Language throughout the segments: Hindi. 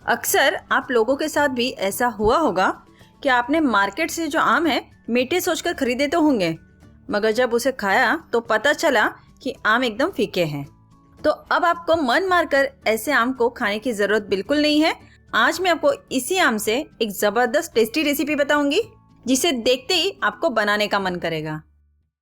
अक्सर आप लोगों के साथ भी ऐसा हुआ होगा कि आपने मार्केट से जो आम है मीठे सोचकर खरीदे तो होंगे, मगर जब उसे खाया तो पता चला कि आम एकदम फीके हैं। तो अब आपको मन मारकर ऐसे आम को खाने की ज़रूरत बिल्कुल नहीं है। आज मैं आपको इसी आम से एक ज़बरदस्त टेस्टी रेसिपी बताऊंगी जिसे देखते ही आपको बनाने का मन करेगा।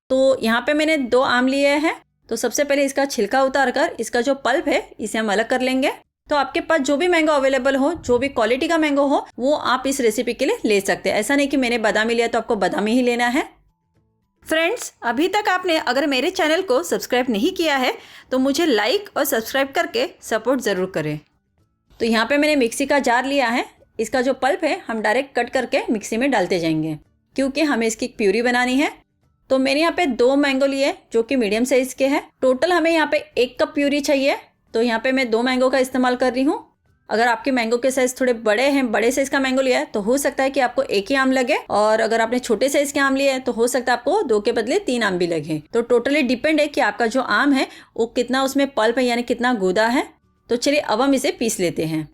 तो यहाँ पे मैंने 2 आम लिए हैं। तो सबसे पहले इसका छिलका उतार कर इसका जो पल्प है इसे हम अलग कर लेंगे। तो आपके पास जो भी मैंगो अवेलेबल हो, जो भी क्वालिटी का मैंगो हो, वो आप इस रेसिपी के लिए ले सकते हैं। ऐसा नहीं कि मैंने बादामी लिया तो आपको बादामी ही लेना है। फ्रेंड्स, अभी तक आपने अगर मेरे चैनल को सब्सक्राइब नहीं किया है तो मुझे लाइक और सब्सक्राइब करके सपोर्ट ज़रूर करें। तो यहाँ पे मैंने मिक्सी का जार लिया है। इसका जो पल्प है हम डायरेक्ट कट करके मिक्सी में डालते जाएंगे क्योंकि हमें इसकी प्यूरी बनानी है। तो मैंने यहाँ पे 2 मैंगो लिए जो कि मीडियम साइज़ के हैं। टोटल हमें यहाँ पे 1 कप प्यूरी चाहिए। तो यहाँ पे मैं 2 मैंगो का इस्तेमाल कर रही हूँ। अगर आपके मैंगो के साइज़ थोड़े बड़े हैं, बड़े साइज़ का मैंगो लिया है तो हो सकता है कि आपको 1 ही आम लगे, और अगर आपने छोटे साइज़ के आम लिए हैं तो हो सकता है आपको 2 के बदले 3 आम भी लगे। तो टोटली डिपेंड है कि आपका जो आम है वो कितना उसमें पल्प है, यानी कितना गूदा है। तो चलिए अब हम इसे पीस लेते हैं।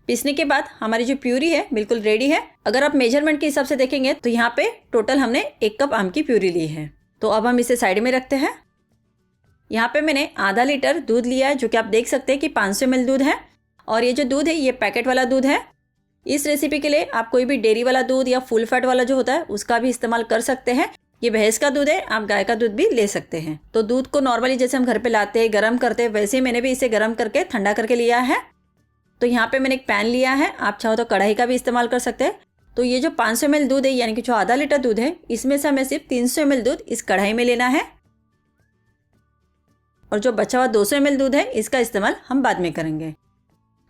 पीसने के बाद हमारी जो प्यूरी है बिल्कुल रेडी है। अगर आप मेजरमेंट के हिसाब से देखेंगे तो यहाँ पे टोटल हमने 1 कप आम की प्यूरी ली है। तो अब हम इसे साइड में रखते हैं। यहाँ पे मैंने आधा लीटर दूध लिया है, जो कि आप देख सकते हैं कि 500 ml दूध है, और ये जो दूध है ये पैकेट वाला दूध है। इस रेसिपी के लिए आप कोई भी डेयरी वाला दूध या फुल फैट वाला जो होता है उसका भी इस्तेमाल कर सकते हैं। ये भैंस का दूध है, आप गाय का दूध भी ले सकते हैं। तो दूध को नॉर्मली जैसे हम घर पे लाते हैं, गर्म करते हैं, वैसे ही मैंने भी इसे गर्म करके ठंडा करके लिया है। तो यहाँ पे मैंने एक पैन लिया है, आप चाहो तो कढ़ाई का भी इस्तेमाल कर सकते हैं। तो ये जो 500 ml दूध है, यानी कि जो आधा लीटर दूध है, इसमें से हमें सिर्फ 300 ml दूध इस कढ़ाई में लेना है, और जो बचा हुआ 200 ml दूध है इसका इस्तेमाल हम बाद में करेंगे।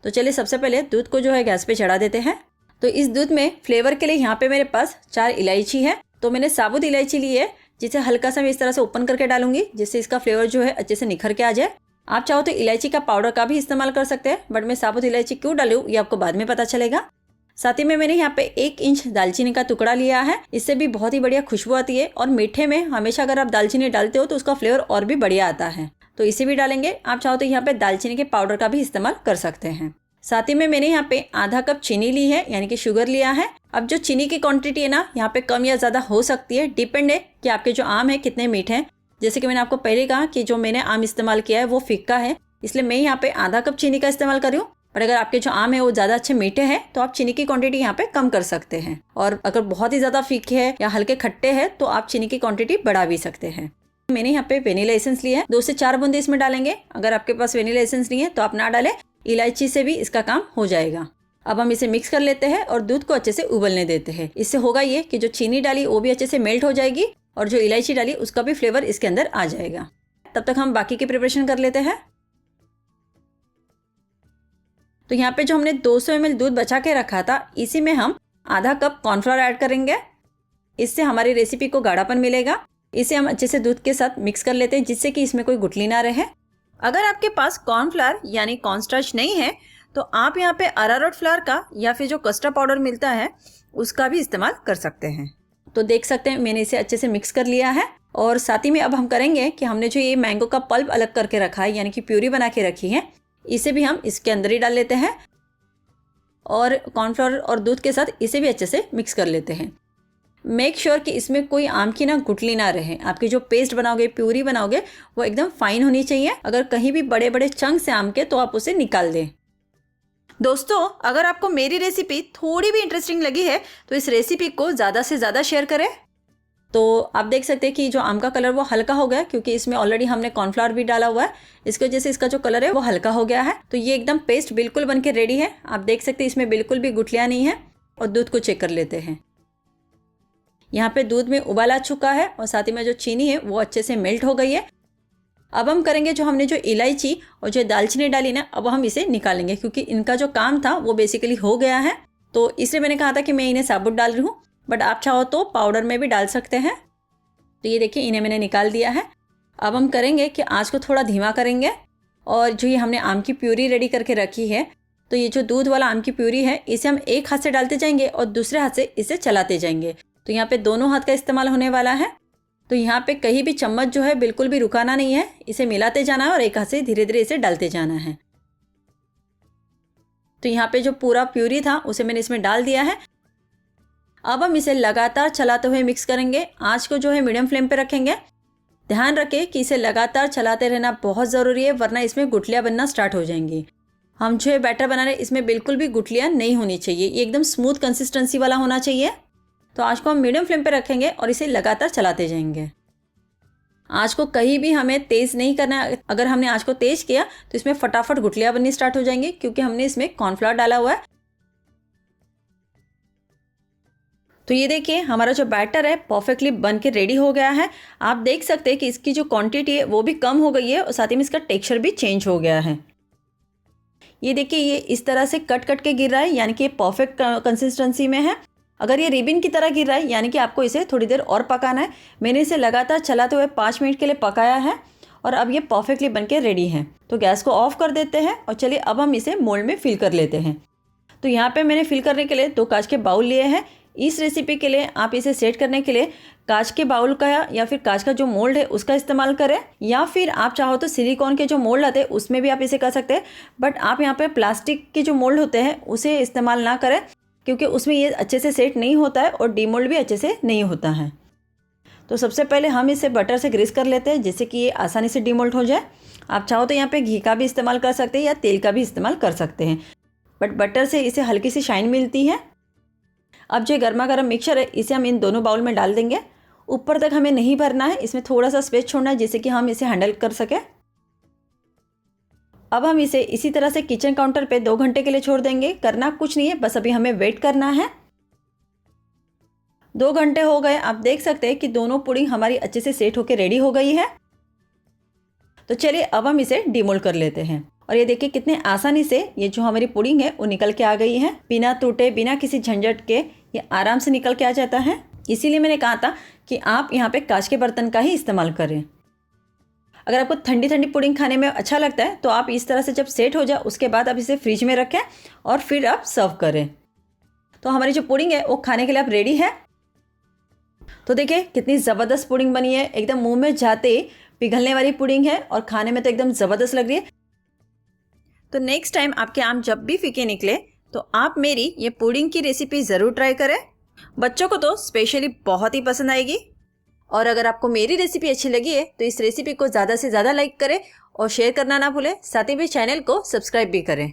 तो चलिए सबसे पहले दूध को जो है गैस पे चढ़ा देते हैं। तो इस दूध में फ्लेवर के लिए यहाँ पे मेरे पास 4 इलायची है। तो मैंने साबुत इलायची ली है, जिसे हल्का सा मैं इस तरह से ओपन करके डालूंगी, जिससे इसका फ्लेवर जो है अच्छे से निखर के आ जाए। आप चाहो तो इलायची का पाउडर का भी इस्तेमाल कर सकते हैं, बट मैं साबुत इलायची क्यों डालूं ये आपको बाद में पता चलेगा। साथ ही में मैंने यहाँ पे 1 इंच दालचीनी का टुकड़ा लिया है। इससे भी बहुत ही बढ़िया खुशबू आती है, और मीठे में हमेशा अगर आप दालचीनी डालते हो तो उसका फ्लेवर और भी बढ़िया आता है। तो इसे भी डालेंगे। आप चाहो तो यहाँ पे दालचीनी के पाउडर का भी इस्तेमाल कर सकते हैं। साथ ही में मैंने यहाँ पे आधा कप चीनी ली है, यानी कि शुगर लिया है। अब जो चीनी की क्वांटिटी है ना, यहाँ पे कम या ज़्यादा हो सकती है, डिपेंड है कि आपके जो आम है कितने मीठे हैं। जैसे कि मैंने आपको पहले कहा कि जो मैंने आम इस्तेमाल किया है वो फिक्का है, इसलिए मैं यहाँ पे आधा कप चीनी का इस्तेमाल कर रही हूँ। पर अगर आपके जो आम है वो ज़्यादा अच्छे मीठे हैं तो आप चीनी की क्वांटिटी यहाँ पे कम कर सकते हैं, और अगर बहुत ही ज़्यादा फीके है या हल्के खट्टे हैं तो आप चीनी की क्वांटिटी बढ़ा भी सकते हैं। मैंने यहाँ पे वेनिला एसेंस लिया है, 2 से 4 बूंदे इसमें डालेंगे। अगर आपके पास वेनिला एसेंस नहीं है तो आप ना डालें, इलायची से भी इसका काम हो जाएगा। अब हम इसे मिक्स कर लेते हैं और दूध को अच्छे से उबलने देते हैं। इससे होगा ये कि जो चीनी डाली वो भी अच्छे से मेल्ट हो जाएगी, और जो इलायची डाली उसका भी फ्लेवर इसके अंदर आ जाएगा। तब तक हम बाकी की प्रिपरेशन कर लेते हैं। तो यहाँ पे जो हमने 200 ml दूध बचा के रखा था, इसी में हम आधा कप कॉर्नफ्लोर ऐड करेंगे। इससे हमारी रेसिपी को गाढ़ापन मिलेगा। इसे हम अच्छे से दूध के साथ मिक्स कर लेते हैं, जिससे कि इसमें कोई गुठली ना रहे। अगर आपके पास कॉर्नफ्लावर यानी कॉर्नस्टार्च नहीं है तो आप यहाँ पे अरारोट फ्लावर का या फिर जो कस्टर्ड पाउडर मिलता है उसका भी इस्तेमाल कर सकते हैं। तो देख सकते हैं मैंने इसे अच्छे से मिक्स कर लिया है। और साथ ही में अब हम करेंगे कि हमने जो ये मैंगो का पल्प अलग करके रखा है, यानी कि प्यूरी बना के रखी है, इसे भी हम इसके अंदर ही डाल लेते हैं, और कॉर्नफ्लोर और दूध के साथ इसे भी अच्छे से मिक्स कर लेते हैं। मेक श्योर कि इसमें कोई आम की ना गुठली ना रहे। आपकी जो पेस्ट बनाओगे, प्यूरी बनाओगे, वो एकदम फाइन होनी चाहिए। अगर कहीं भी बड़े बड़े चंक्स से आम के तो आप उसे निकाल दें। दोस्तों, अगर आपको मेरी रेसिपी थोड़ी भी इंटरेस्टिंग लगी है तो इस रेसिपी को ज़्यादा से ज़्यादा शेयर करें। तो आप देख सकते हैं कि जो आम का कलर वो हल्का हो गया, क्योंकि इसमें ऑलरेडी हमने कॉर्नफ्लावर भी डाला हुआ है। इसकी वजह से इसका जो कलर है वो हल्का हो गया है। तो ये एकदम पेस्ट बिल्कुल बन के रेडी है। आप देख सकते हैं इसमें बिल्कुल भी गुठलियाँ नहीं है। और दूध को चेक कर लेते हैं। यहाँ पे दूध में उबाल आ चुका है, और साथ ही में जो चीनी है वो अच्छे से मेल्ट हो गई है। अब हम करेंगे, जो हमने जो इलायची और जो दालचीनी डाली ना, अब हम इसे निकालेंगे, क्योंकि इनका जो काम था वो बेसिकली हो गया है। तो इसलिए मैंने कहा था कि मैं इन्हें साबुत डाल रही हूँ, बट आप चाहो तो पाउडर में भी डाल सकते हैं। तो ये देखिए, इन्हें मैंने निकाल दिया है। अब हम करेंगे कि आँच को थोड़ा धीमा करेंगे, और जो ये हमने आम की प्यूरी रेडी करके रखी है, तो ये जो दूध वाला आम की प्यूरी है, इसे हम एक हाथ से डालते जाएंगे और दूसरे हाथ से इसे चलाते जाएंगे। तो यहाँ पे दोनों हाथ का इस्तेमाल होने वाला है। तो यहाँ पे कहीं भी चम्मच जो है बिल्कुल भी रुकाना नहीं है, इसे मिलाते जाना है और एक हाथ से धीरे धीरे इसे डालते जाना है। तो यहाँ पे जो पूरा प्यूरी था उसे मैंने इसमें डाल दिया है। अब हम इसे लगातार चलाते हुए मिक्स करेंगे। आँच को जो है मीडियम फ्लेम पे रखेंगे। ध्यान रखें कि इसे लगातार चलाते रहना बहुत ज़रूरी है, वरना इसमें गुठलियाँ बनना स्टार्ट हो जाएंगी। हम जो ये बैटर बना रहे हैं इसमें बिल्कुल भी गुठलियाँ नहीं होनी चाहिए, ये एकदम स्मूथ कंसिस्टेंसी वाला होना चाहिए। तो आँच को हम मीडियम फ्लेम पे रखेंगे और इसे लगातार चलाते जाएंगे। आँच को कहीं भी हमें तेज़ नहीं करना है। अगर हमने आँच को तेज़ किया तो इसमें फटाफट गुठलियाँ बननी स्टार्ट हो जाएंगी, क्योंकि हमने इसमें कॉर्नफ्लावर डाला हुआ है। तो ये देखिए हमारा जो बैटर है परफेक्टली बन के रेडी हो गया है। आप देख सकते हैं कि इसकी जो क्वांटिटी है वो भी कम हो गई है और साथ ही में इसका टेक्सचर भी चेंज हो गया है। ये देखिए ये इस तरह से कट कट के गिर रहा है, यानी कि ये परफेक्ट कंसिस्टेंसी में है। अगर ये रिबन की तरह गिर रहा है यानी कि आपको इसे थोड़ी देर और पकाना है। मैंने इसे लगातार चलाते हुए 5 मिनट के लिए पकाया है और अब ये परफेक्टली बन के रेडी है। तो गैस को ऑफ कर देते हैं और चलिए अब हम इसे मोल्ड में फिल कर लेते हैं। तो यहाँ पे मैंने फिल करने के लिए 2 कांच के बाउल लिए हैं। इस रेसिपी के लिए आप इसे सेट करने के लिए कांच के बाउल का या फिर कांच का जो मोल्ड है उसका इस्तेमाल करें, या फिर आप चाहो तो सिलिकॉन के जो मोल्ड आते हैं उसमें भी आप इसे कर सकते हैं। बट आप यहाँ पे प्लास्टिक के जो मोल्ड होते हैं उसे इस्तेमाल ना करें, क्योंकि उसमें ये अच्छे से सेट नहीं होता है और डीमोल्ड भी अच्छे से नहीं होता है। तो सबसे पहले हम इसे बटर से ग्रीस कर लेते हैं, जिससे कि ये आसानी से डीमोल्ड हो जाए। आप चाहो तो यहाँ पे घी का भी इस्तेमाल कर सकते हैं या तेल का भी इस्तेमाल कर सकते हैं, बट बटर से इसे हल्की सी शाइन मिलती है। अब जो गर्मा गर्म मिक्सचर है इसे हम इन दोनों बाउल में डाल देंगे। ऊपर तक हमें नहीं भरना है, इसमें थोड़ा सा स्पेस छोड़ना है जिससे कि हम इसे हैंडल कर सकें। अब हम इसे इसी तरह से किचन काउंटर पे 2 घंटे के लिए छोड़ देंगे। करना कुछ नहीं है, बस अभी हमें वेट करना है। 2 घंटे हो गए। आप देख सकते हैं कि दोनों पुडिंग हमारी अच्छे से सेट होकर रेडी हो गई है। तो चलिए अब हम इसे डिमोल्ड कर लेते हैं। और ये देखिए कितने आसानी से ये जो हमारी पुडिंग है वो निकल के आ गई है, बिना टूटे बिना किसी झंझट के ये आराम से निकल के आ जाता है। इसीलिए मैंने कहा था कि आप यहाँ पे कांच के बर्तन का ही इस्तेमाल करें। अगर आपको ठंडी ठंडी पुडिंग खाने में अच्छा लगता है तो आप इस तरह से जब सेट हो जाए उसके बाद आप इसे फ्रिज में रखें और फिर आप सर्व करें। तो हमारी जो पुडिंग है वो खाने के लिए आप रेडी है। तो देखिए कितनी ज़बरदस्त पुडिंग बनी है, एकदम मुंह में जाते ही पिघलने वाली पुडिंग है और खाने में तो एकदम ज़बरदस्त लग रही है। तो नेक्स्ट टाइम आपके आम जब भी फीके निकले तो आप मेरी ये पुडिंग की रेसिपी ज़रूर ट्राई करें। बच्चों को तो स्पेशली बहुत ही पसंद आएगी। और अगर आपको मेरी रेसिपी अच्छी लगी है तो इस रेसिपी को ज़्यादा से ज़्यादा लाइक करें और शेयर करना ना भूलें। साथ ही भी चैनल को सब्सक्राइब भी करें।